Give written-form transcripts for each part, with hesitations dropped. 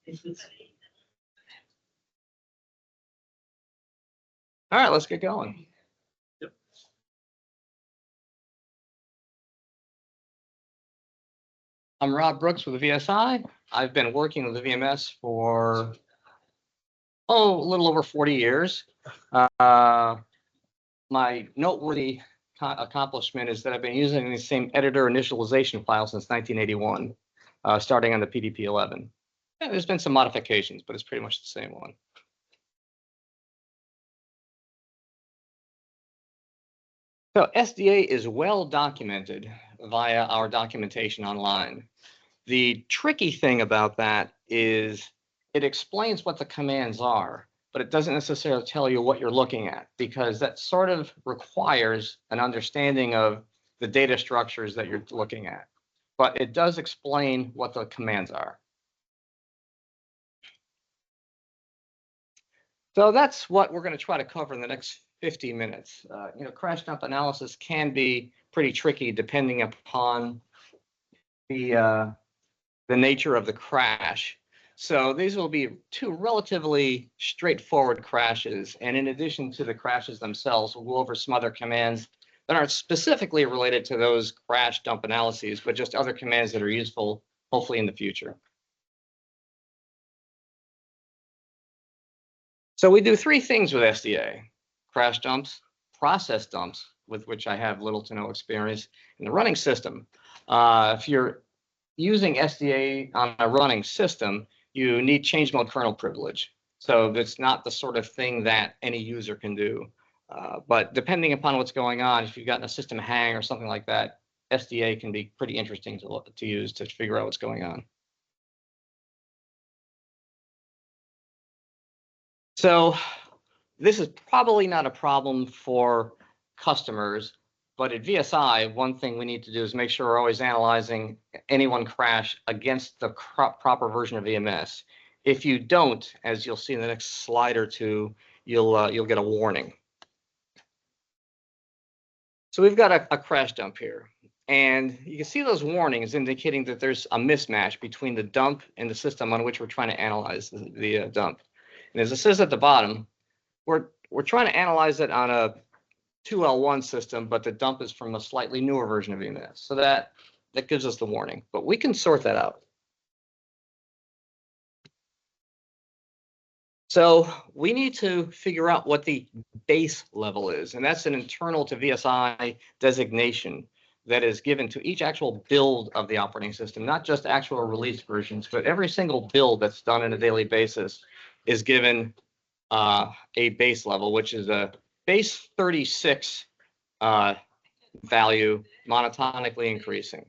All right, let's get going. I'm Rob Brooks with the VSI. I've been working with the VMS for, a little over 40 years. My noteworthy accomplishment is that I've been using the same editor initialization file since 1981, starting on the PDP-11. Yeah, there's been some modifications, but it's pretty much the same one. So SDA is well documented via our documentation online. The tricky thing about that is it explains what the commands are, but it doesn't necessarily tell you what you're looking at, because that sort of requires an understanding of the data structures that you're looking at. But it does explain what the commands are. So that's what we're going to try to cover in the next 50 minutes. Crash dump analysis can be pretty tricky depending upon the nature of the crash. So these will be two relatively straightforward crashes. And in addition to the crashes themselves, we'll go over some other commands that aren't specifically related to those crash dump analyses, but just other commands that are useful, hopefully in the future. So we do three things with SDA: crash dumps, process dumps, with which I have little to no experience, and the running system. If you're using SDA on a running system, you need change mode kernel privilege. So it's not the sort of thing that any user can do. But depending upon what's going on, if you've gotten a system hang or something like that, SDA can be pretty interesting to use to figure out what's going on. So this is probably not a problem for customers, but at VSI, one thing we need to do is make sure we're always analyzing any one crash against the proper version of VMS. If you don't, as you'll see in the next slide or two, you'll get a warning. So we've got a crash dump here, and you can see those warnings indicating that there's a mismatch between the dump and the system on which we're trying to analyze the dump. And as it says at the bottom, we're trying to analyze it on a 2L1 system, but the dump is from a slightly newer version of VMS. So that gives us the warning, but we can sort that out. So we need to figure out what the base level is, and that's an internal to VSI designation that is given to each actual build of the operating system, not just actual release versions, but every single build that's done on a daily basis is given a base level, which is a base 36 value monotonically increasing.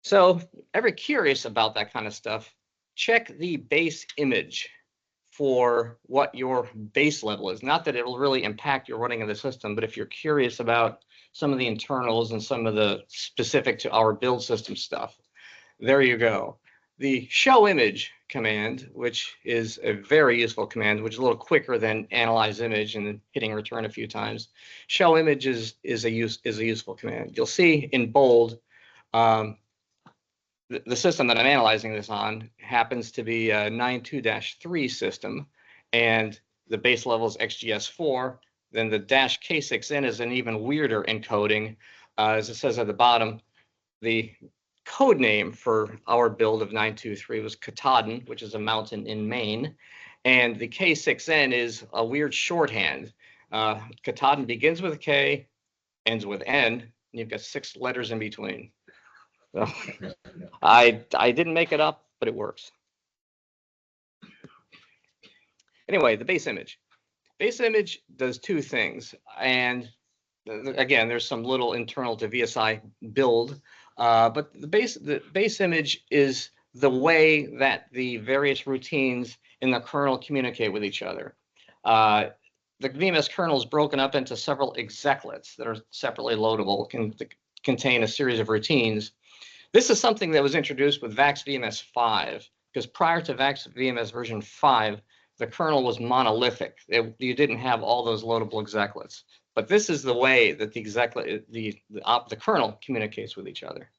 So if ever curious about that kind of stuff, check the base image for what your base level is. Not that it will really impact your running of the system, but if you're curious about some of the internals and some of the specific to our build system stuff, there you go. The show image command, which is a very useful command, which is a little quicker than analyze image and hitting return a few times. Show image is a useful command. You'll see in bold, the system that I'm analyzing this on happens to be a 9.2-3 system, and the base level is XGS4. Then the -K6N is an even weirder encoding. As it says at the bottom, the code name for our build of 9.2.3 was Katahdin, which is a mountain in Maine, and the K6N is a weird shorthand. Katahdin begins with a K, ends with N, and you've got 6 letters in between. So I didn't make it up, but it works. Anyway, the base image. Base image does 2 things, and again, there's some little internal to VSI build, but the base image is the way that the various routines in the kernel communicate with each other. The VMS kernel is broken up into several execlets that are separately loadable, can contain a series of routines. This is something that was introduced with VAX VMS 5, because prior to VAX VMS version 5, the kernel was monolithic. You didn't have all those loadable execlets. But this is the way that the kernel communicates with each other.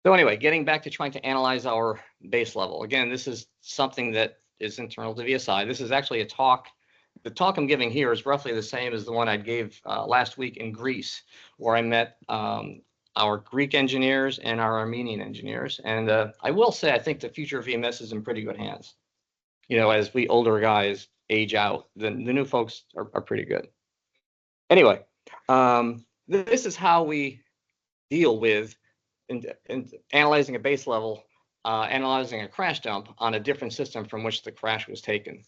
So anyway, getting back to trying to analyze our base level. Again, this is something that is internal to VSI. This is actually a talk. The talk I'm giving here is roughly the same as the one I gave last week in Greece, where I met our Greek engineers and our Armenian engineers. And I will say, I think the future of VMS is in pretty good hands. You know, as we older guys age out, the new folks are pretty good. Anyway, this is how we deal with in analyzing a base level, analyzing a crash dump on a different system from which the crash was taken.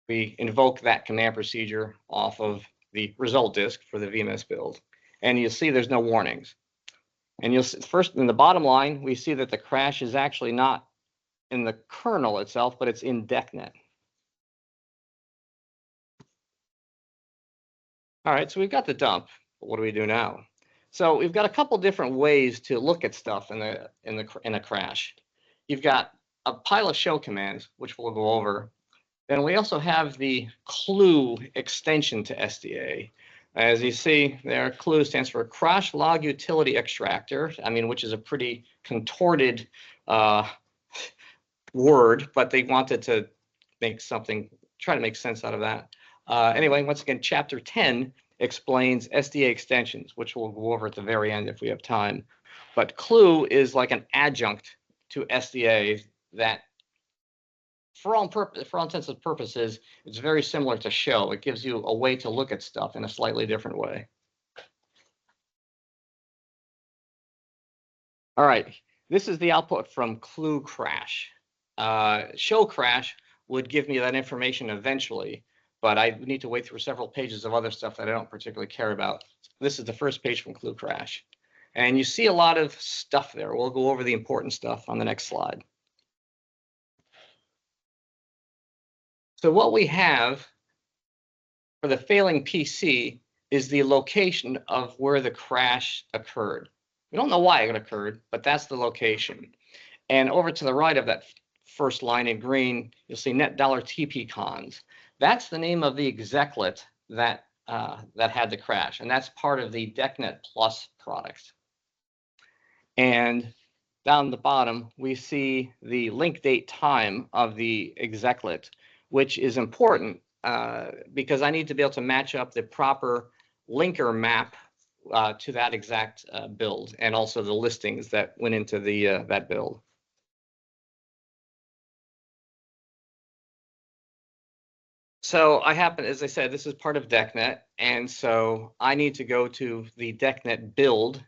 We invoke that command procedure off of the result disk for the VMS build. And you'll see there's no warnings. And you'll see, first in the bottom line, we see that the crash is actually not in the kernel itself, but it's in DECnet. All right, so we've got the dump. But what do we do now? So we've got a couple different ways to look at stuff in a crash. You've got a pile of shell commands, which we'll go over. Then we also have the CLUE extension to SDA. As you see there, CLUE stands for Crash Log Utility Extractor. I mean, which is a pretty contorted word, but they wanted to make something, try to make sense out of that. Anyway, once again, Chapter 10 explains SDA extensions, which we'll go over at the very end if we have time. But CLUE is like an adjunct to SDA that, for all intents and purposes, it's very similar to show. It gives you a way to look at stuff in a slightly different way. All right, this is the output from CLUE crash. Show crash would give me that information eventually, but I need to wait through several pages of other stuff that I don't particularly care about. This is the first page from CLUE crash. And you see a lot of stuff there. We'll go over the important stuff on the next slide. So what we have for the failing PC is the location of where the crash occurred. We don't know why it occurred, but that's the location. And over to the right of that first line in green, you'll see net $TPcons. That's the name of the execlet that had the crash, and that's part of the DECnet Plus product. And down the bottom, we see the link date time of the execlet, which is important because I need to be able to match up the proper linker map to that exact build, and also the listings that went into the that build. So I happen, as I said, this is part of DECnet, and so I need to go to the DECnet build,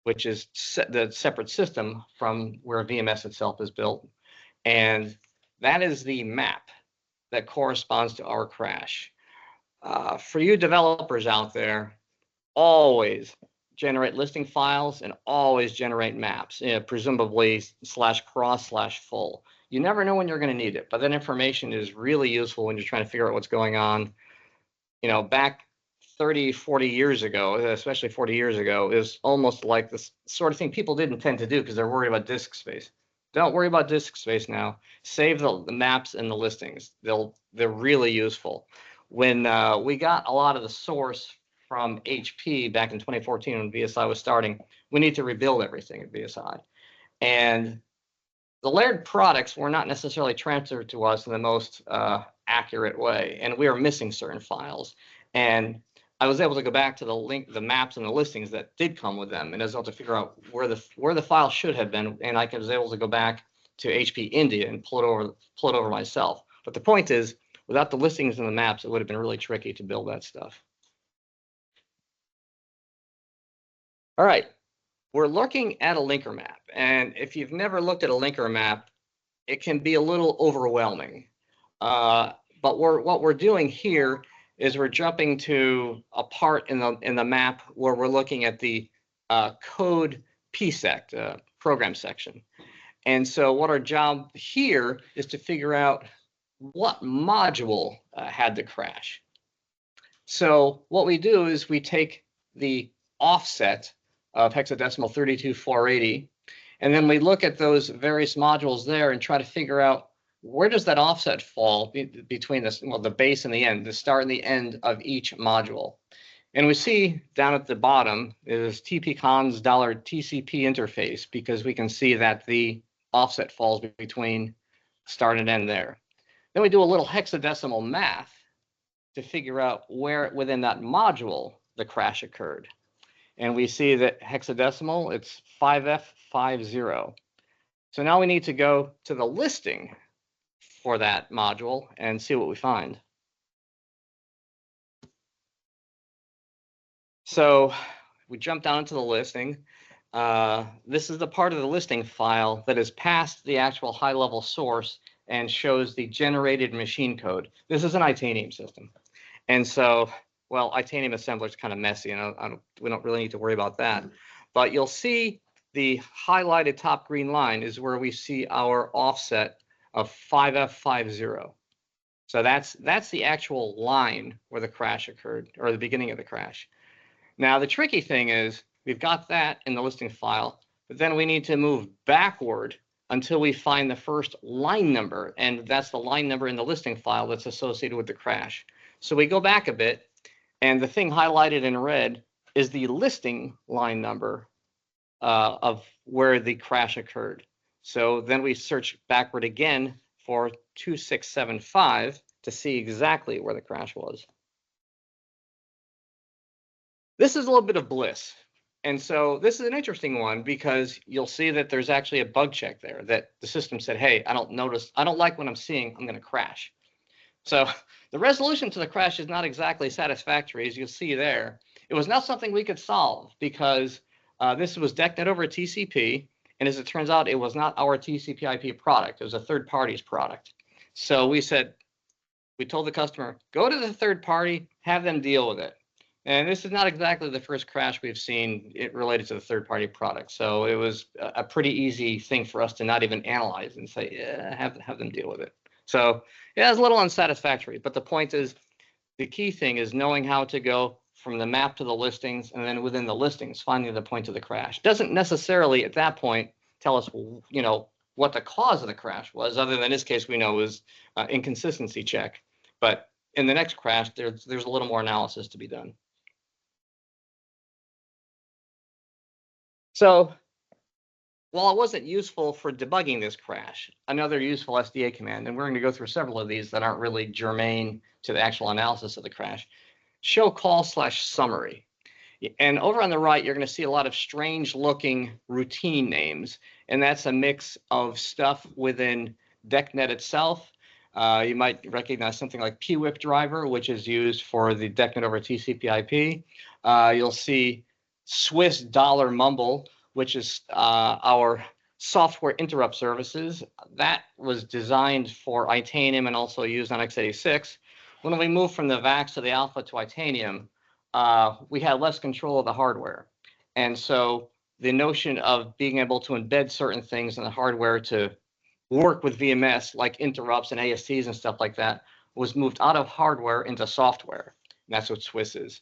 which is the separate system from where VMS itself is built, and that is the map that corresponds to our crash. For you developers out there, always generate listing files and always generate maps, presumably /cross/full. You never know when you're going to need it, but that information is really useful when you're trying to figure out what's going on. You know, back 30, 40 years ago, especially 40 years ago, is almost like the sort of thing people didn't tend to do because they're worried about disk space. Don't worry about disk space now. Save the maps and the listings. They're really useful. When we got a lot of the source from HP back in 2014 when VSI was starting, we need to rebuild everything at VSI. And the layered products were not necessarily transferred to us in the most accurate way, and we were missing certain files. And I was able to go back to the maps and the listings that did come with them, and I was able to figure out where the file should have been, and I was able to go back to HP India and pull it over myself. But the point is, without the listings and the maps, it would have been really tricky to build that stuff. All right, we're looking at a linker map, and if you've never looked at a linker map, it can be a little overwhelming. But what we're doing here is we're jumping to a part in the map where we're looking at the code PSEC, program section. And so what our job here is to figure out what module had the crash. So what we do is we take the offset of hexadecimal 32480, and then we look at those various modules there and try to figure out where does that offset fall between this, well, the base and the end, the start and the end of each module. And we see down at the bottom is TPCon's $TCP interface, because we can see that the offset falls between start and end there. Then we do a little hexadecimal math to figure out where within that module the crash occurred. And we see that hexadecimal, it's 5F50. So now we need to go to the listing for that module and see what we find. So we jump down into the listing. This is the part of the listing file that is past the actual high-level source and shows the generated machine code. This is an Itanium system. And so, well, Itanium assembler is kind of messy, and we don't really need to worry about that. But you'll see the highlighted top green line is where we see our offset of 5F50. So that's the actual line where the crash occurred, or the beginning of the crash. Now, the tricky thing is we've got that in the listing file, but then we need to move backward until we find the first line number, and that's the line number in the listing file that's associated with the crash. So we go back a bit, and the thing highlighted in red is the listing line number of where the crash occurred. So then we search backward again for 2675 to see exactly where the crash was. This is a little bit of bliss. And so this is an interesting one, because you'll see that there's actually a bug check there that the system said, hey, I don't like what I'm seeing, I'm going to crash. So the resolution to the crash is not exactly satisfactory, as you'll see there. It was not something we could solve, because this was DECnet over TCP, and as it turns out, it was not our TCP/IP product. It was a third party's product. So we told the customer, go to the third party, have them deal with it. And this is not exactly the first crash we've seen it related to the third-party product. So it was a pretty easy thing for us to not even analyze and say, yeah, have them deal with it. So yeah, it's a little unsatisfactory. But the point is, the key thing is knowing how to go from the map to the listings, and then within the listings, finding the point of the crash. Doesn't necessarily at that point tell us, what the cause of the crash was, other than in this case we know was inconsistency check. But in the next crash, there's a little more analysis to be done. So while it wasn't useful for debugging this crash, another useful SDA command, and we're going to go through several of these that aren't really germane to the actual analysis of the crash, show call/summary. And over on the right, you're going to see a lot of strange looking routine names, and that's a mix of stuff within DECnet itself. You might recognize something like pwip driver, which is used for the DECnet over TCP/IP. You'll see Swiss dollar mumble, which is our software interrupt services. That was designed for Itanium and also used on x86. When we moved from the VAX to the Alpha to Itanium, we had less control of the hardware. And so the notion of being able to embed certain things in the hardware to work with VMS, like interrupts and ASTs and stuff like that, was moved out of hardware into software. And that's what Swiss is.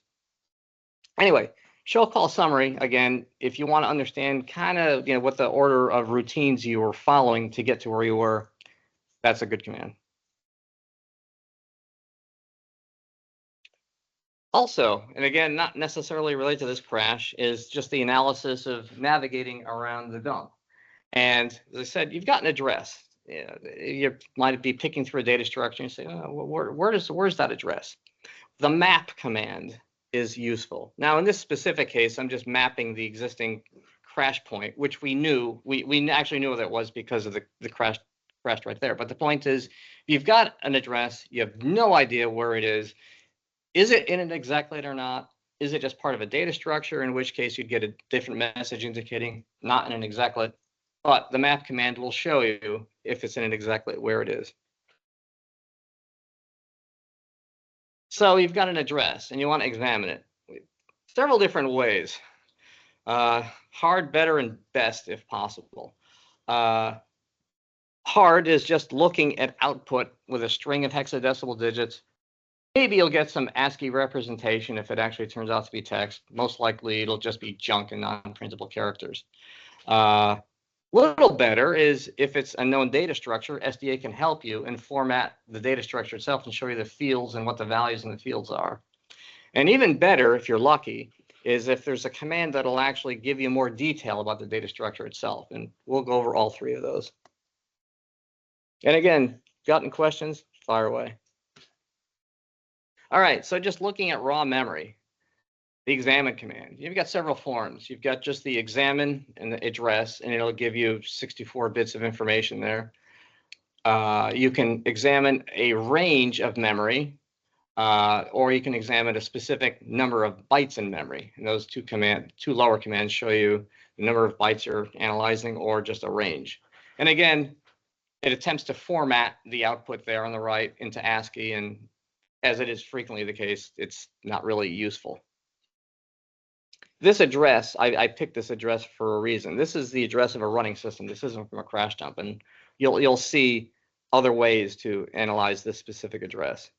Anyway, show call summary, again, if you want to understand kind of what the order of routines you were following to get to where you were, that's a good command. Also, and again, not necessarily related to this crash, is just the analysis of navigating around the dump. And as I said, you've got an address. You might be picking through a data structure and say, oh, where's that address? The map command is useful. Now, in this specific case, I'm just mapping the existing crash point, which we knew, we actually knew what that was because of the crash right there. But the point is, if you've got an address, you have no idea where it is. Is it in an execlet or not? Is it just part of a data structure, in which case you'd get a different message indicating not in an execlet? But the map command will show you if it's in an execlet where it is. So you've got an address and you want to examine it. Several different ways. Hard, better, and best if possible. Hard is just looking at output with a string of hexadecimal digits. Maybe you'll get some ASCII representation if it actually turns out to be text. Most likely it'll just be junk and non-printable characters. Little better is if it's a known data structure, SDA can help you and format the data structure itself and show you the fields and what the values in the fields are. And even better, if you're lucky, is if there's a command that'll actually give you more detail about the data structure itself. And we'll go over all three of those. And again, got any questions? Fire away. All right, so just looking at raw memory, the examine command, you've got several forms. You've got just the examine and the address, and it'll give you 64 bits of information there. You can examine a range of memory, or you can examine a specific number of bytes in memory. And those two lower commands show you the number of bytes you're analyzing or just a range. And again, it attempts to format the output there on the right into ASCII, and as it is frequently the case, it's not really useful. This address, I picked this address for a reason. This is the address of a running system. This isn't from a crash dump, and you'll see other ways to analyze this specific address.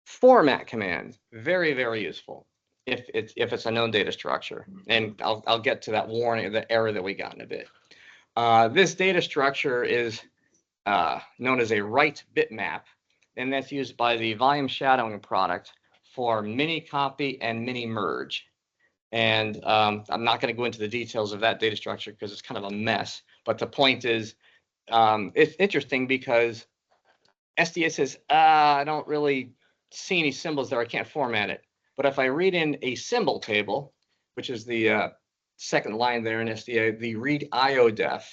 Format command, very, very useful if it's a known data structure. And I'll get to that warning, the error that we got in a bit. This data structure is known as a write bitmap, and that's used by the volume shadowing product for mini copy and mini merge. And I'm not going to go into the details of that data structure because it's kind of a mess. But the point is, it's interesting because SDA says, I don't really see any symbols there. I can't format it. But if I read in a symbol table, which is the second line there in SDA, the read IODEF,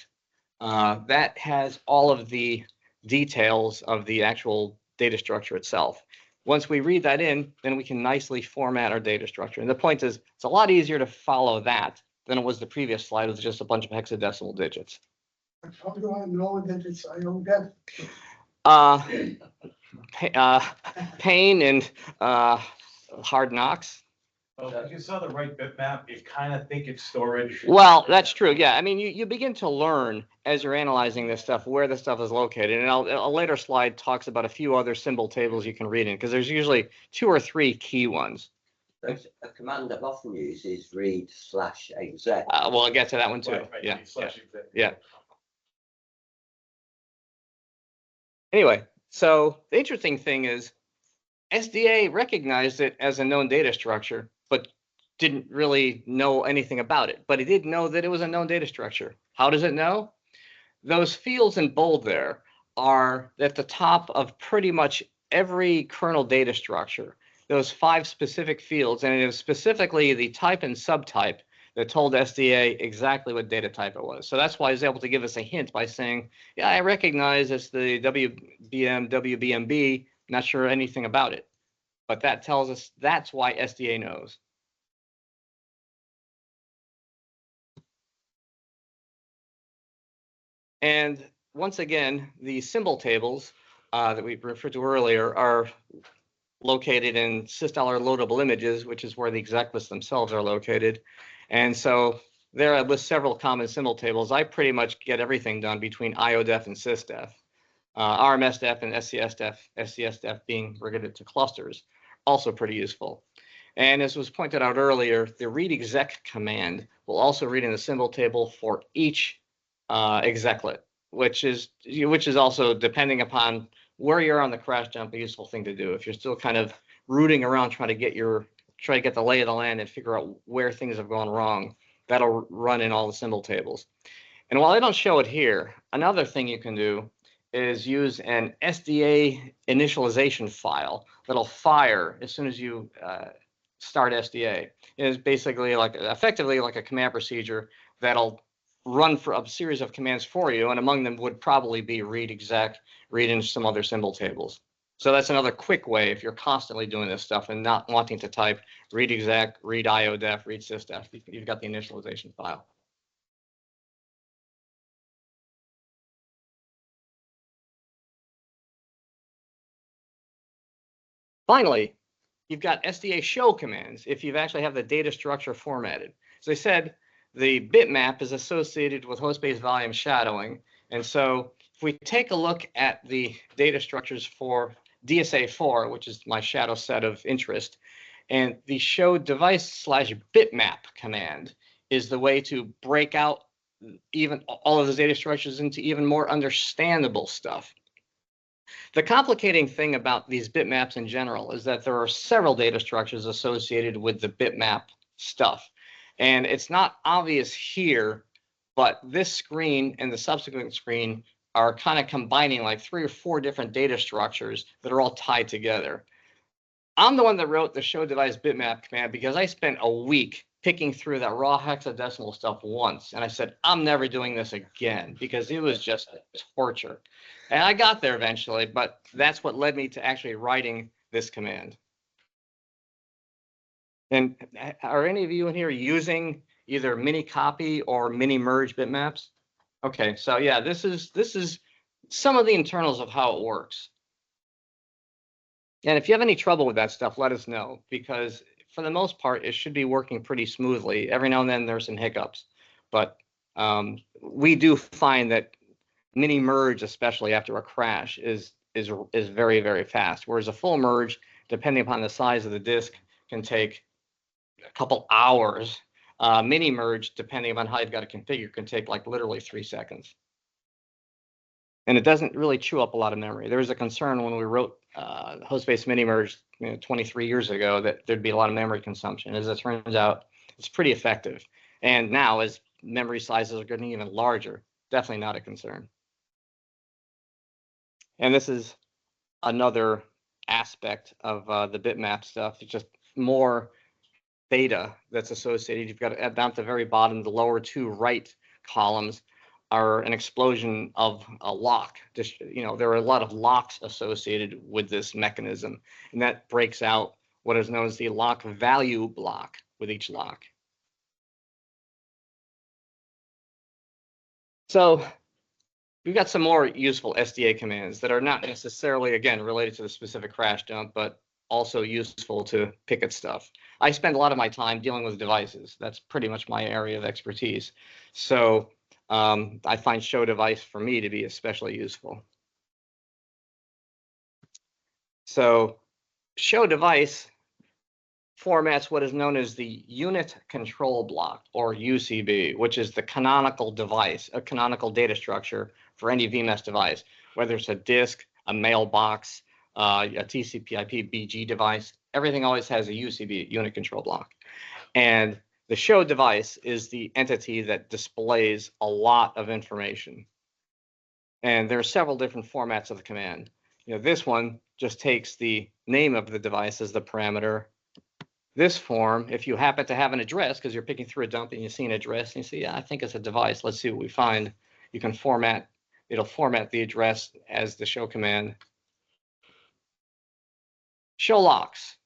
that has all of the details of the actual data structure itself. Once we read that in, then we can nicely format our data structure. And the point is, it's a lot easier to follow that than it was the previous slide with just a bunch of hexadecimal digits. How do I know that it's IODEF? Pain and hard knocks. Well, if you saw the right bitmap, you kind of think it's storage. Well, that's true. Yeah, I mean, you begin to learn as you're analyzing this stuff where the stuff is located. And a later slide talks about a few other symbol tables you can read in, because there's usually 2 or 3 key ones. A command I've often used is read/exec. Well, I'll get to that one too. Right, Yeah, slash yeah, exec. yeah. Anyway, so the interesting thing is SDA recognized it as a known data structure, but didn't really know anything about it. But it did know that it was a known data structure. How does it know? Those fields in bold there are at the top of pretty much every kernel data structure. Those 5 specific fields, and it was specifically the type and subtype that told SDA exactly what data type it was. So that's why I was able to give us a hint by saying, yeah, I recognize it's the WBM, WBMB, not sure anything about it. But that tells us that's why SDA knows. And once again, the symbol tables that we referred to earlier are located in sysdollar loadable images, which is where the exec lists themselves are located. And so there I list several common symbol tables. I pretty much get everything done between IODEF and sysdef. RMSDEF and SCSDEF being related to clusters, also pretty useful. And as was pointed out earlier, the read exec command will also read in the symbol table for each execlet, which is also, depending upon where you're on the crash dump, a useful thing to do. If you're still kind of rooting around trying to get the lay of the land and figure out where things have gone wrong, that'll run in all the symbol tables. And while I don't show it here, another thing you can do is use an SDA initialization file that'll fire as soon as you start SDA. It is basically effectively like a command procedure that'll run for a series of commands for you, and among them would probably be read exec, read in some other symbol tables. So that's another quick way if you're constantly doing this stuff and not wanting to type read exec, read IODEF, read sysdef. You've got the initialization file. Finally, you've got SDA show commands if you actually have the data structure formatted. As I said, the bitmap is associated with host-based volume shadowing. And so if we take a look at the data structures for DSA4, which is my shadow set of interest, and the show device/bitmap command is the way to break out even all of the data structures into even more understandable stuff. The complicating thing about these bitmaps in general is that there are several data structures associated with the bitmap stuff. And it's not obvious here, but this screen and the subsequent screen are kind of combining like 3 or 4 different data structures that are all tied together. I'm the one that wrote the show device bitmap command because I spent a week picking through that raw hexadecimal stuff once. And I said, I'm never doing this again because it was just torture. And I got there eventually, but that's what led me to actually writing this command. And are any of you in here using either mini copy or mini merge bitmaps? Okay, so yeah, this is some of the internals of how it works. And if you have any trouble with that stuff, let us know, because for the most part, it should be working pretty smoothly. Every now and then there's some hiccups, but we do find that mini merge, especially after a crash, is very, very fast. Whereas a full merge, depending upon the size of the disk, can take a couple hours. Mini merge, depending upon how you've got it configured, can take like literally 3 seconds. And it doesn't really chew up a lot of memory. There was a concern when we wrote host-based mini merge 23 years ago that there'd be a lot of memory consumption. As it turns out, it's pretty effective. And now, as memory sizes are getting even larger, definitely not a concern. And this is another aspect of the bitmap stuff. It's just more data that's associated. You've got down at the very bottom, the lower 2 right columns are an explosion of a lock. Just, there are a lot of locks associated with this mechanism, and that breaks out what is known as the lock value block with each lock. So we've got some more useful SDA commands that are not necessarily, again, related to the specific crash dump, but also useful to pick at stuff. I spend a lot of my time dealing with devices. That's pretty much my area of expertise. So I find show device for me to be especially useful. So show device formats what is known as the unit control block, or UCB, which is the canonical device, a canonical data structure for any VMS device, whether it's a disk, a mailbox, a TCP/IP BG device. Everything always has a UCB, unit control block. And the show device is the entity that displays a lot of information. And there are several different formats of the command. This one just takes the name of the device as the parameter. This form, if you happen to have an address, because you're picking through a dump and you see an address and you say, yeah, I think it's a device. Let's see what we find. You can format, it'll format the address as the show command. Show locks.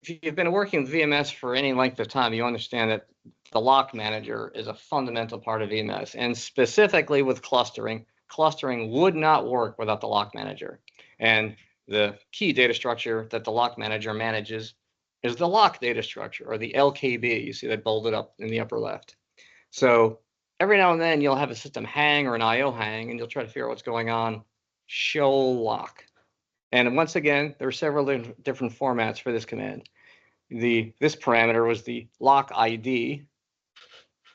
If you've been working with VMS for any length of time, you understand that the lock manager is a fundamental part of VMS, and specifically with clustering. Clustering would not work without the lock manager. And the key data structure that the lock manager manages is the lock data structure, or the LKB. You see that bolded up in the upper left. So every now and then you'll have a system hang or an IO hang, and you'll try to figure out what's going on. Show lock. And once again, there are several different formats for this command. This parameter was the lock ID,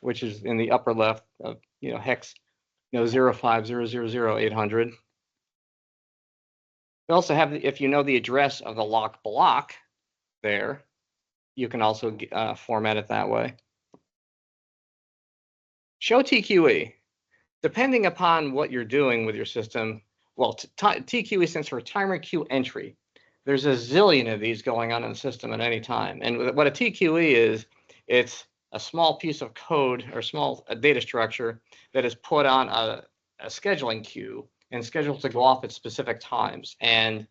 which is in the upper left of hex 050000800. We also have, if you know the address of the lock block there, you can also format it that way. Show TQE. Depending upon what you're doing with your system, well, TQE stands for timer queue entry. There's a zillion of these going on in the system at any time. And what a TQE is, it's a small piece of code or small data structure that is put on a scheduling queue and scheduled to go off at specific times. And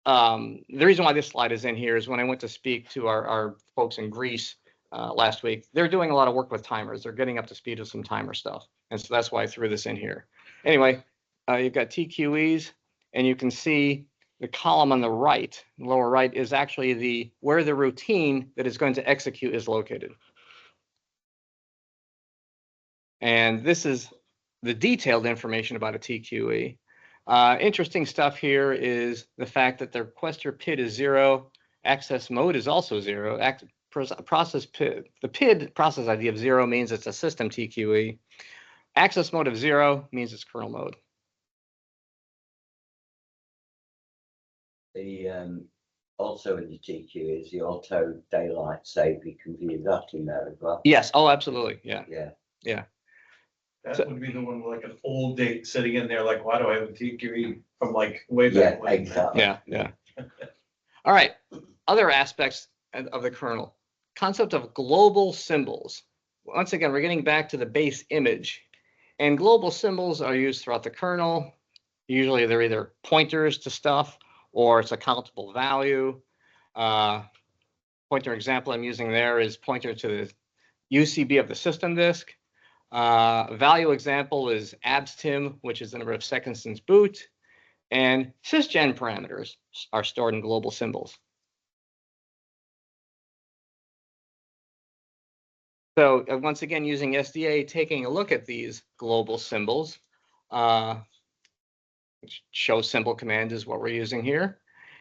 the reason why this slide is in here is when I went to speak to our folks in Greece last week, they're doing a lot of work with timers. They're getting up to speed with some timer stuff. And so that's why I threw this in here. Anyway, you've got TQEs, and you can see the column on the right, lower right, is actually where the routine that is going to execute is located. And this is the detailed information about a TQE. Interesting stuff here is the fact that the requester PID is 0, access mode is also 0. Process PID, the PID process ID of 0 means it's a system TQE. Access mode of 0 means it's kernel mode. The also in the TQ is the auto daylight save. You can view that in there as well. Yes. Oh, absolutely. Yeah. Yeah. That would be the one with like an old date sitting in there, like, why do I have a TQE from like way back Yeah, when? exactly. Yeah. All right. Other aspects of the kernel. Concept of global symbols. Once again, we're getting back to the base image. And global symbols are used throughout the kernel. Usually they're either pointers to stuff or it's a countable value. Pointer example I'm using there is pointer to the UCB of the system disk. Value example is abstim, which is the number of seconds since boot. And sysgen parameters are stored in global symbols. So once again, using SDA, taking a look at these global symbols, show symbol command is what we're using here.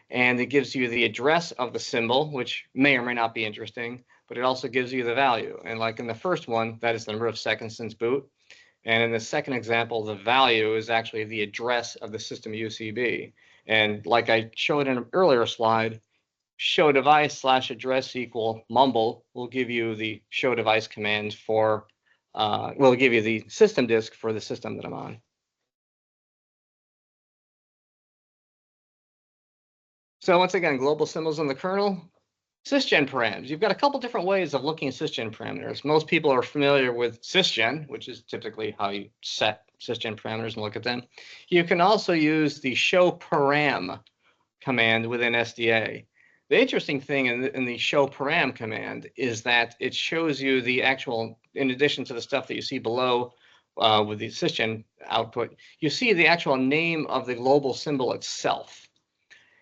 And it gives you the address of the symbol, which may or may not be interesting, but it also gives you the value. And like in the first one, that is the number of seconds since boot. And in the second example, the value is actually the address of the system UCB. And like I showed in an earlier slide, show device / address equal mumble will give you the show device command for, will give you the system disk for the system that I'm on. So once again, global symbols in the kernel, sysgen params. You've got a couple different ways of looking at sysgen parameters. Most people are familiar with sysgen, which is typically how you set sysgen parameters and look at them. You can also use the show param command within SDA. The interesting thing in the show param command is that it shows you the actual, in addition to the stuff that you see below with the sysgen output, you see the actual name of the global symbol itself.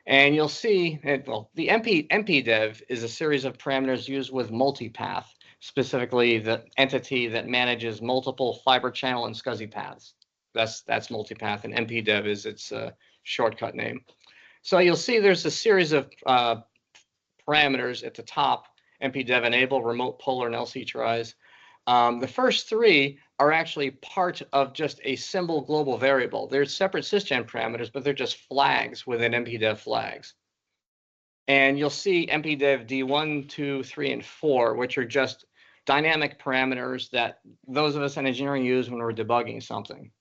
And you'll see, well, the MPDev is a series of parameters used with multipath, specifically the entity that manages multiple fiber channel and SCSI paths. That's multipath, and MPDev is its shortcut name. So you'll see there's a series of parameters at the top: MPDev enable, remote polar, and LC tries. The first three are actually part of just a symbol global variable. They're separate sysgen parameters, but they're just flags within MPDev flags. And you'll see MPDev D1, 2, 3, and 4, which are just dynamic parameters that those of us in engineering use when we're debugging something.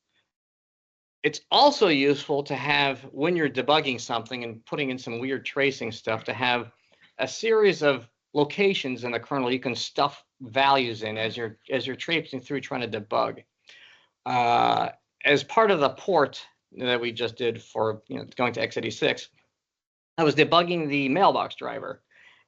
It's also useful to have, when you're debugging something and putting in some weird tracing stuff, to have a series of locations in the kernel you can stuff values in as you're traipsing through trying to debug. As part of the port that we just did for going to x86, I was debugging the mailbox driver,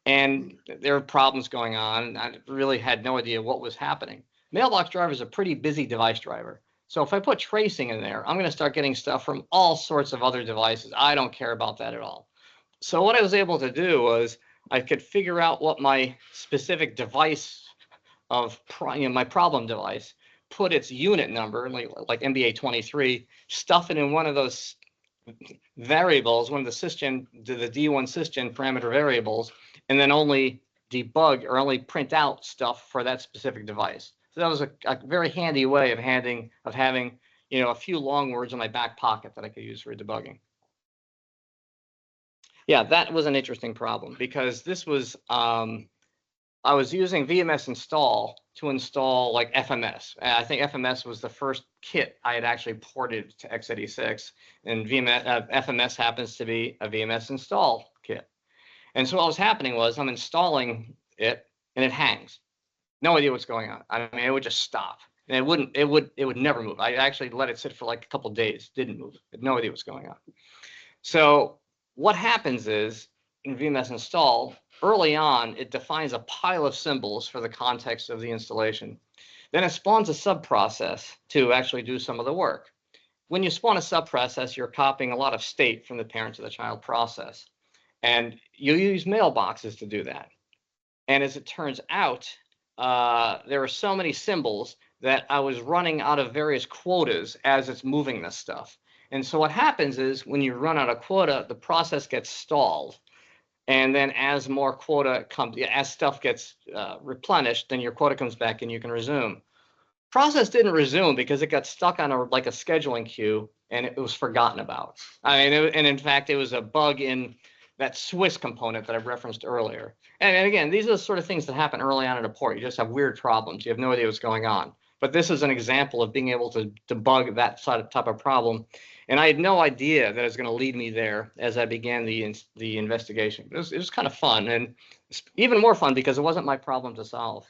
and there were problems going on, and I really had no idea what was happening. Mailbox driver is a pretty busy device driver. So if I put tracing in there, I'm going to start getting stuff from all sorts of other devices. I don't care about that at all. So what I was able to do was I could figure out what my specific device of my problem device, put its unit number, like MBA 23, stuff it in one of those variables, one of the sysgen, the D1 sysgen parameter variables, and then only debug or only print out stuff for that specific device. So that was a very handy way of having a few long words in my back pocket that I could use for debugging. Yeah, that was an interesting problem because this was I was using VMS install to install like FMS. I think FMS was the first kit I had actually ported to x86, and FMS happens to be a VMS install kit. And so what was happening was I'm installing it and it hangs. No idea what's going on. I mean, it would just stop. And it would never move. I actually let it sit for like a couple of days, didn't move. Had no idea what's going on. So what happens is in VMS install, early on, it defines a pile of symbols for the context of the installation. Then it spawns a subprocess to actually do some of the work. When you spawn a subprocess, you're copying a lot of state from the parent to the child process. And you use mailboxes to do that. And as it turns out, there are so many symbols that I was running out of various quotas as it's moving this stuff. And so what happens is when you run out of quota, the process gets stalled. And then as more quota comes, as stuff gets replenished, then your quota comes back and you can resume. Process didn't resume because it got stuck on a scheduling queue and it was forgotten about. I mean, and in fact, it was a bug in that Swiss component that I referenced earlier. And again, these are the sort of things that happen early on in a port. You just have weird problems. You have no idea what's going on. But this is an example of being able to debug that type of problem. And I had no idea that it was going to lead me there as I began the investigation. It was kind of fun, and even more fun because it wasn't my problem to solve.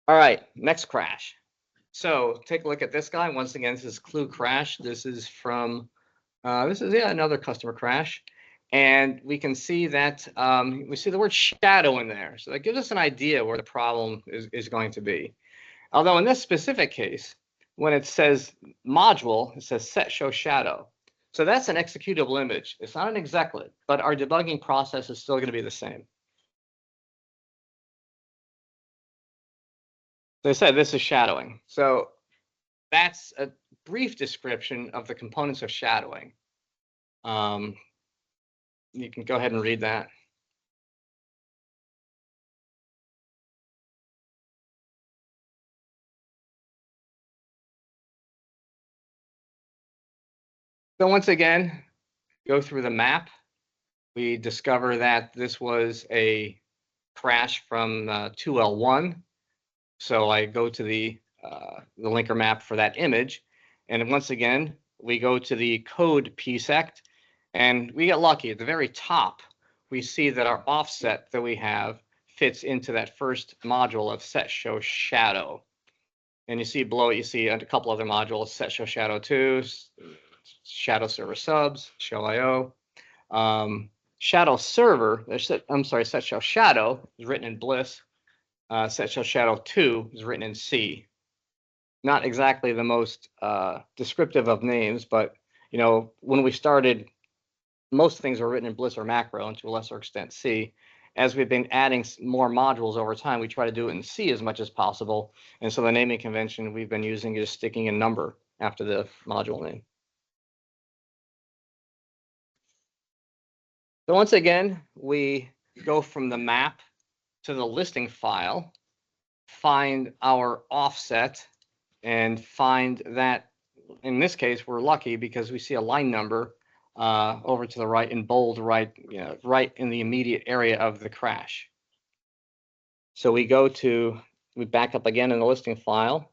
All right, next crash. So take a look at this guy. Once again, this is Clue Crash. This is from, another customer crash. And we can see that, we see the word shadow in there. So that gives us an idea where the problem is going to be. Although in this specific case, when it says module, it says set show shadow. So that's an executable image. It's not an execlet, but our debugging process is still going to be the same. As I said, this is shadowing. So that's a brief description of the components of shadowing. You can go ahead and read that. So once again, go through the map. We discover that this was a crash from 2L1. So I go to the linker map for that image. And once again, we go to the code psect, and we get lucky. At the very top, we see that our offset that we have fits into that first module of set show shadow. And you see below it, you see a couple other modules: set show shadow 2, shadow server subs, show IO. Shadow server, set show shadow is written in Bliss. Set show shadow 2 is written in C. Not exactly the most descriptive of names, but when we started, most things were written in Bliss or macro, and to a lesser extent C. As we've been adding more modules over time, we try to do it in C as much as possible. And so the naming convention we've been using is sticking a number after the module name. So once again, we go from the map to the listing file, find our offset, and find that, in this case, we're lucky because we see a line number over to the right in bold, right in the immediate area of the crash. So we back up again in the listing file,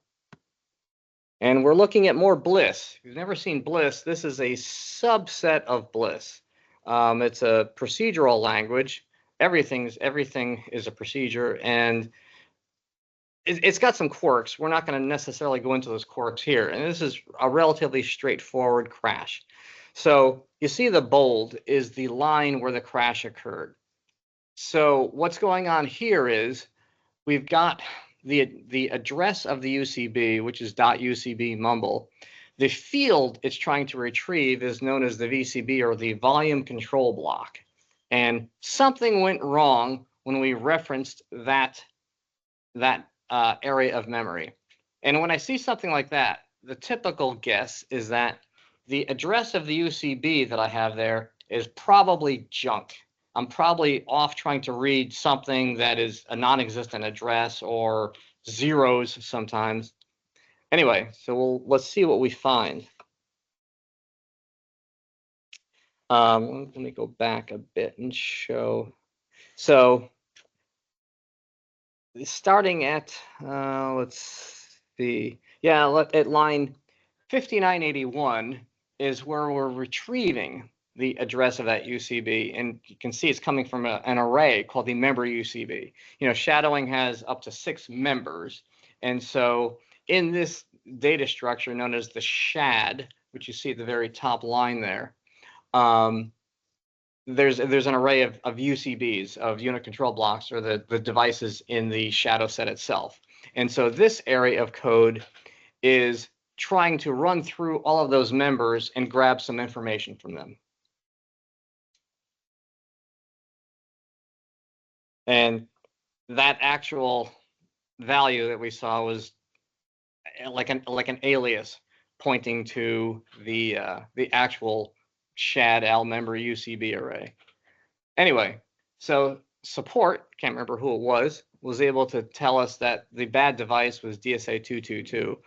and we're looking at more Bliss. If you've never seen Bliss, this is a subset of Bliss. It's a procedural language. Everything is a procedure, and it's got some quirks. We're not going to necessarily go into those quirks here. And this is a relatively straightforward crash. So you see the bold is the line where the crash occurred. So what's going on here is we've got the address of the UCB, which is .ucb mumble. The field it's trying to retrieve is known as the VCB, or the volume control block. And something went wrong when we referenced that area of memory. And when I see something like that, the typical guess is that the address of the UCB that I have there is probably junk. I'm probably off trying to read something that is a non-existent address, or zeros sometimes. Anyway, so let's see what we find. Let me go back a bit and show. So starting at, let's see, at line 5981 is where we're retrieving the address of that UCB, and you can see it's coming from an array called the member UCB. Shadowing has up to 6 members, and so in this data structure known as the shad, which you see at the very top line there, there's an array of UCBs, of unit control blocks, or the devices in the shadow set itself. And so this area of code is trying to run through all of those members and grab some information from them. And that actual value that we saw was like an alias pointing to the actual shad al member UCB array. Anyway, so support, can't remember who it was was able to tell us that the bad device was DSA 222.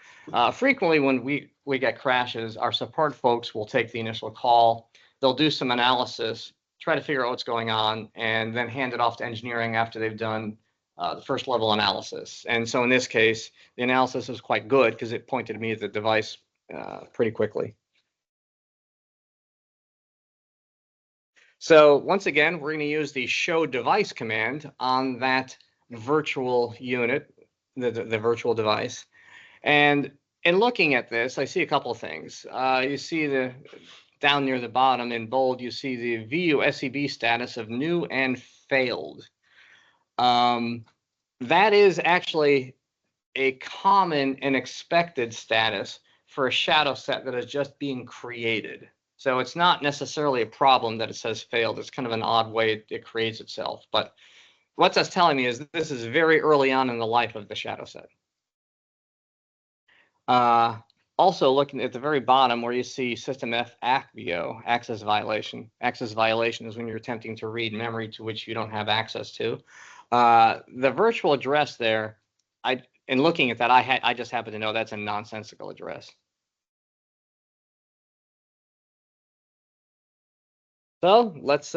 Frequently, when we get crashes, our support folks will take the initial call. They'll do some analysis, try to figure out what's going on, and then hand it off to engineering after they've done the first level analysis. And so in this case, the analysis was quite good because it pointed me at the device pretty quickly. So once again, we're going to use the show device command on that virtual unit, the virtual device. And in looking at this, I see a couple of things. You see down near the bottom in bold, you see the VU SEB status of new and failed. That is actually a common and expected status for a shadow set that is just being created. So it's not necessarily a problem that it says failed. It's kind of an odd way it creates itself. But what that's telling me is that this is very early on in the life of the shadow set. Also, looking at the very bottom where you see system F ACVIO, access violation. Access violation is when you're attempting to read memory to which you don't have access to. The virtual address there, in looking at that, I just happen to know that's a nonsensical address. So let's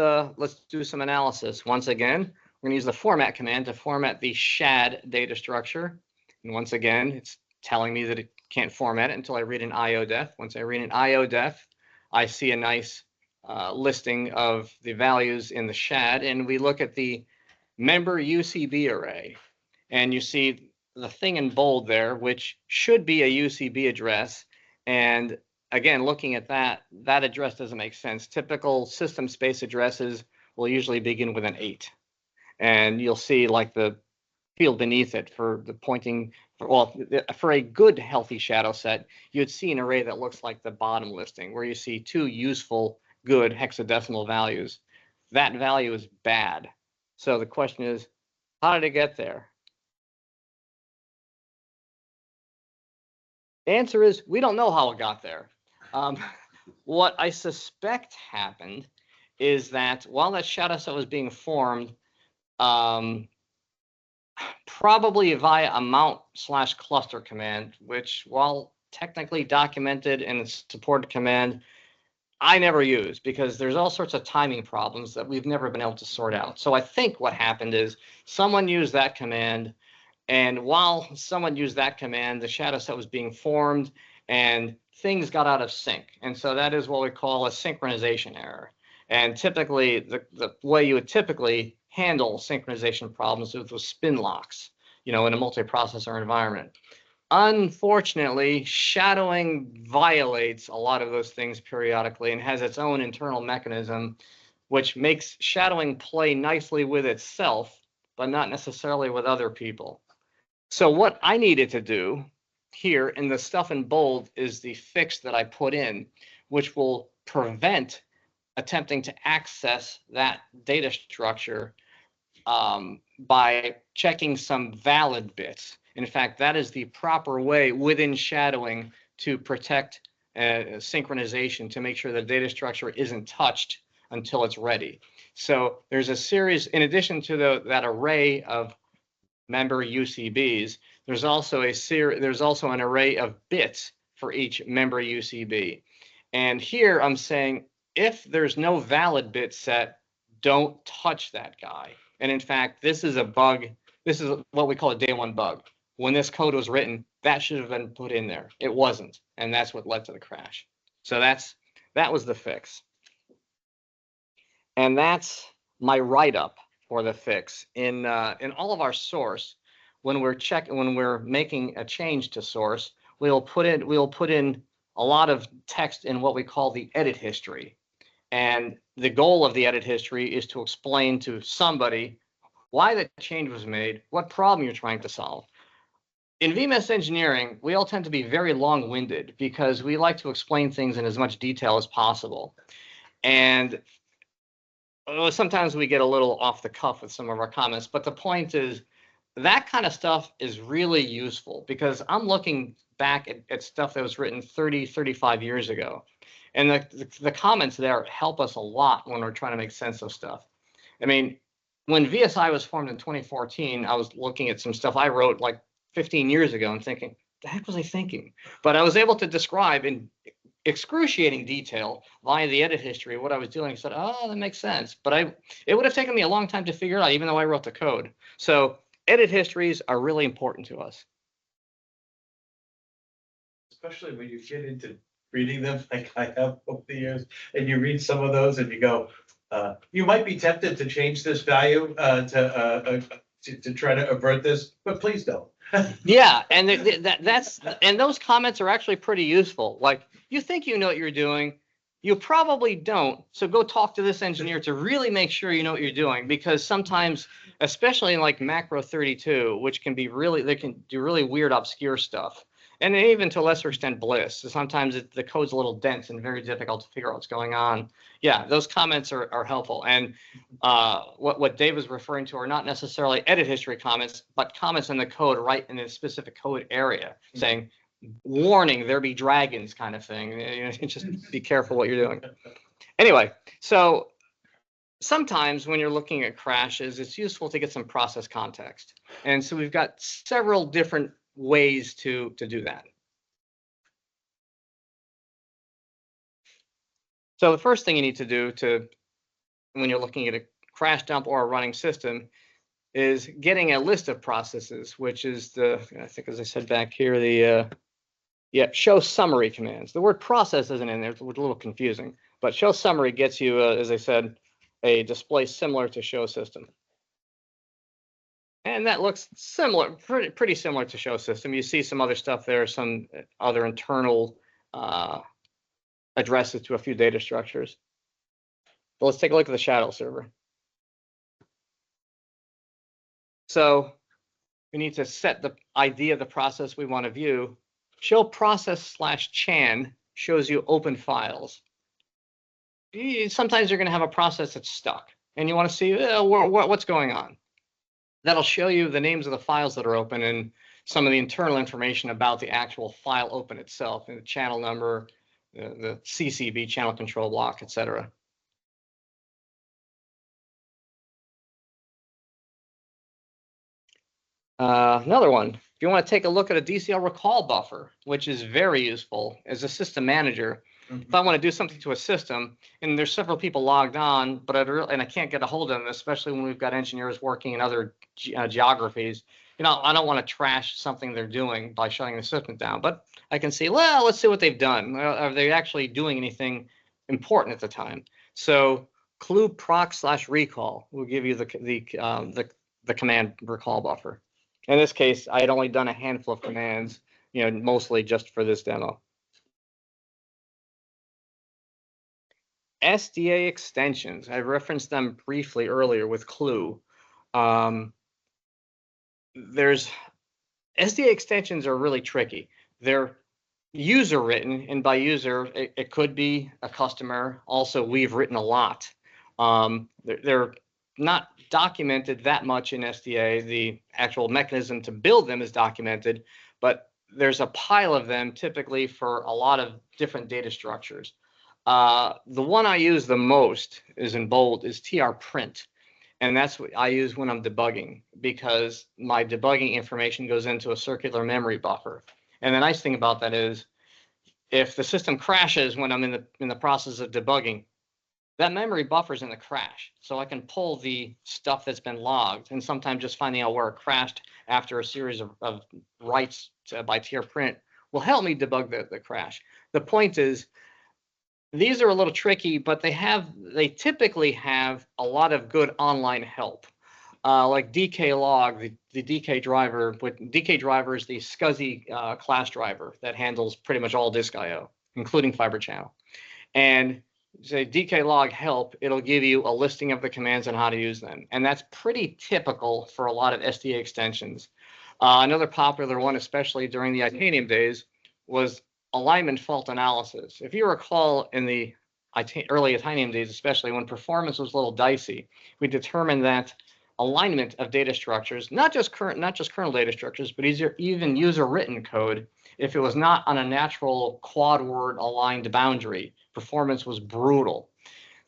do some analysis. Once again, we're going to use the format command to format the shad data structure. And once again, it's telling me that it can't format it until I read an IODEF. Once I read an IODEF, I see a nice listing of the values in the shad, and we look at the member UCB array. And you see the thing in bold there, which should be a UCB address. And again, looking at that address doesn't make sense. Typical system space addresses will usually begin with an 8. And you'll see like the field beneath it for the pointing, for a good healthy shadow set, you'd see an array that looks like the bottom listing, where you see 2 useful, good hexadecimal values. That value is bad. So the question is, how did it get there? The answer is, we don't know how it got there. What I suspect happened is that while that shadow set was being formed, probably via a mount/cluster command, which, while technically documented in a supported command, I never use because there's all sorts of timing problems that we've never been able to sort out. So I think what happened is someone used that command, and while someone used that command, the shadow set was being formed and things got out of sync. And so that is what we call a synchronization error. And typically, the way you would typically handle synchronization problems is with spin locks, in a multiprocessor environment. Unfortunately, shadowing violates a lot of those things periodically and has its own internal mechanism, which makes shadowing play nicely with itself, but not necessarily with other people. So what I needed to do here in the stuff in bold is the fix that I put in, which will prevent attempting to access that data structure by checking some valid bits. In fact, that is the proper way within shadowing to protect synchronization, to make sure the data structure isn't touched until it's ready. So there's a series, in addition to that array of member UCBs, there's also an array of bits for each member UCB. And here I'm saying, if there's no valid bit set, don't touch that guy. And in fact, this is a bug. This is what we call a day 1 bug. When this code was written, that should have been put in there. It wasn't, and that's what led to the crash. So that was the fix. And that's my write-up for the fix. In all of our source, when we're making a change to source, we'll put in a lot of text in what we call the edit history. And the goal of the edit history is to explain to somebody why the change was made, what problem you're trying to solve. In VMS engineering, we all tend to be very long-winded because we like to explain things in as much detail as possible. And sometimes we get a little off the cuff with some of our comments, but the point is that kind of stuff is really useful because I'm looking back at stuff that was written 30, 35 years ago. And the comments there help us a lot when we're trying to make sense of stuff. I mean, when VSI was formed in 2014, I was looking at some stuff I wrote like 15 years ago and thinking, the heck was I thinking? But I was able to describe in excruciating detail via the edit history what I was doing. I said, oh, that makes sense. But it would have taken me a long time to figure it out, even though I wrote the code. So edit histories are really important to us. Especially when you get into reading them, like I have over the years, and you read some of those and you go, you might be tempted to change this value, to try to avert this, but please don't. Yeah, and and those comments are actually pretty useful. Like, you think you know what you're doing, you probably don't. So go talk to this engineer to really make sure you know what you're doing, because sometimes, especially in like macro 32, which can be really, they can do really weird, obscure stuff. And even to a lesser extent, Bliss. So sometimes the code's a little dense and very difficult to figure out what's going on. Yeah, those comments are helpful. And what Dave was referring to are not necessarily edit history comments, but comments in the code right in a specific code area, saying, warning, there be dragons, kind of thing. You know, just be careful what you're doing. Anyway, so sometimes when you're looking at crashes, it's useful to get some process context. And so we've got several different ways to do that. So the first thing you need to do when you're looking at a crash dump or a running system is getting a list of processes, which is I think as I said back here, show summary commands. The word process isn't in there, it's a little confusing, but show summary gets you, as I said, a display similar to show system. And that looks similar, pretty similar to show system. You see some other stuff there, some other internal addresses to a few data structures. But let's take a look at the shadow server. So we need to set the ID of the process we want to view. Show process/chan shows you open files. Sometimes you're going to have a process that's stuck, and you want to see what's going on. That'll show you the names of the files that are open and some of the internal information about the actual file open itself, and the channel number, the CCB, channel control block, etc. Another one, if you want to take a look at a DCL recall buffer, which is very useful as a system manager. If I want to do something to a system and there's several people logged on, but I can't get a hold of them, especially when we've got engineers working in other geographies, you know, I don't want to trash something they're doing by shutting the system down, but I can see, well, let's see what they've done. Are they actually doing anything important at the time? So clue proc/recall will give you the command recall buffer. In this case, I had only done a handful of commands, you know, mostly just for this demo. SDA extensions, I referenced them briefly earlier with clue. There's SDA extensions are really tricky. They're user written, and by user, it could be a customer. Also, we've written a lot. They're not documented that much in SDA. The actual mechanism to build them is documented, but there's a pile of them typically for a lot of different data structures. The one I use the most is in bold is trprint. And that's what I use when I'm debugging, because my debugging information goes into a circular memory buffer. And the nice thing about that is if the system crashes when I'm in the process of debugging, that memory buffer is in the crash. So I can pull the stuff that's been logged, and sometimes just finding out where it crashed after a series of writes by trprint will help me debug the crash. The point is, these are a little tricky, but they typically have a lot of good online help. Like dklog, the DK driver. With DK driver is the SCSI class driver that handles pretty much all disk I/O, including fiber channel. And say dklog help, it'll give you a listing of the commands and how to use them. And that's pretty typical for a lot of SDA extensions. Another popular one, especially during the Itanium days, was alignment fault analysis. If you recall, in the early Itanium days, especially when performance was a little dicey, we determined that alignment of data structures, not just kernel data structures, but even user written code, if it was not on a natural quad word aligned boundary, performance was brutal.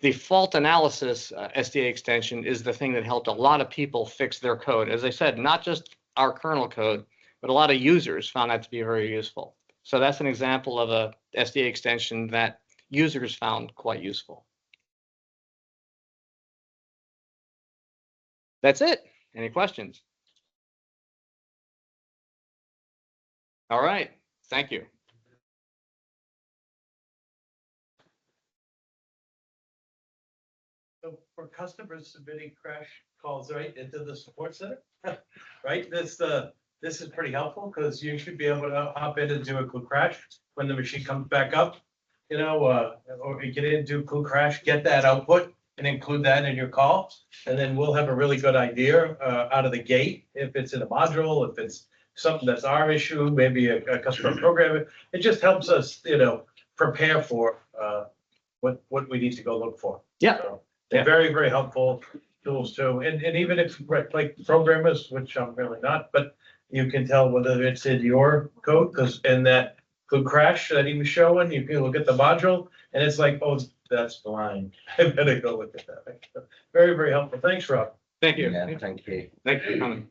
The fault analysis SDA extension is the thing that helped a lot of people fix their code. As I said, not just our kernel code, but a lot of users found that to be very useful. So that's an example of a SDA extension that users found quite useful. That's it. Any questions? All right. Thank you. So for customers submitting crash calls right into the support center, right? This is pretty helpful because you should be able to hop in and do a quick crash when the machine comes back up. You know, or you get in, do a quick crash, get that output and include that in your call. And then we'll have a really good idea out of the gate if it's in a module, if it's something that's our issue, maybe a customer program. It just helps us, you know, prepare for what we need to go look for. Yeah. So, they're very, very helpful tools too. And even if, right, like programmers, which I'm really not, but you can tell whether it's in your code, because in that good crash that he was showing, you can look at the module and it's like, oh, that's blind. I better go look at that. Very, very helpful. Thanks, Rob. Thank you. Yeah, thank you. Thank you for coming.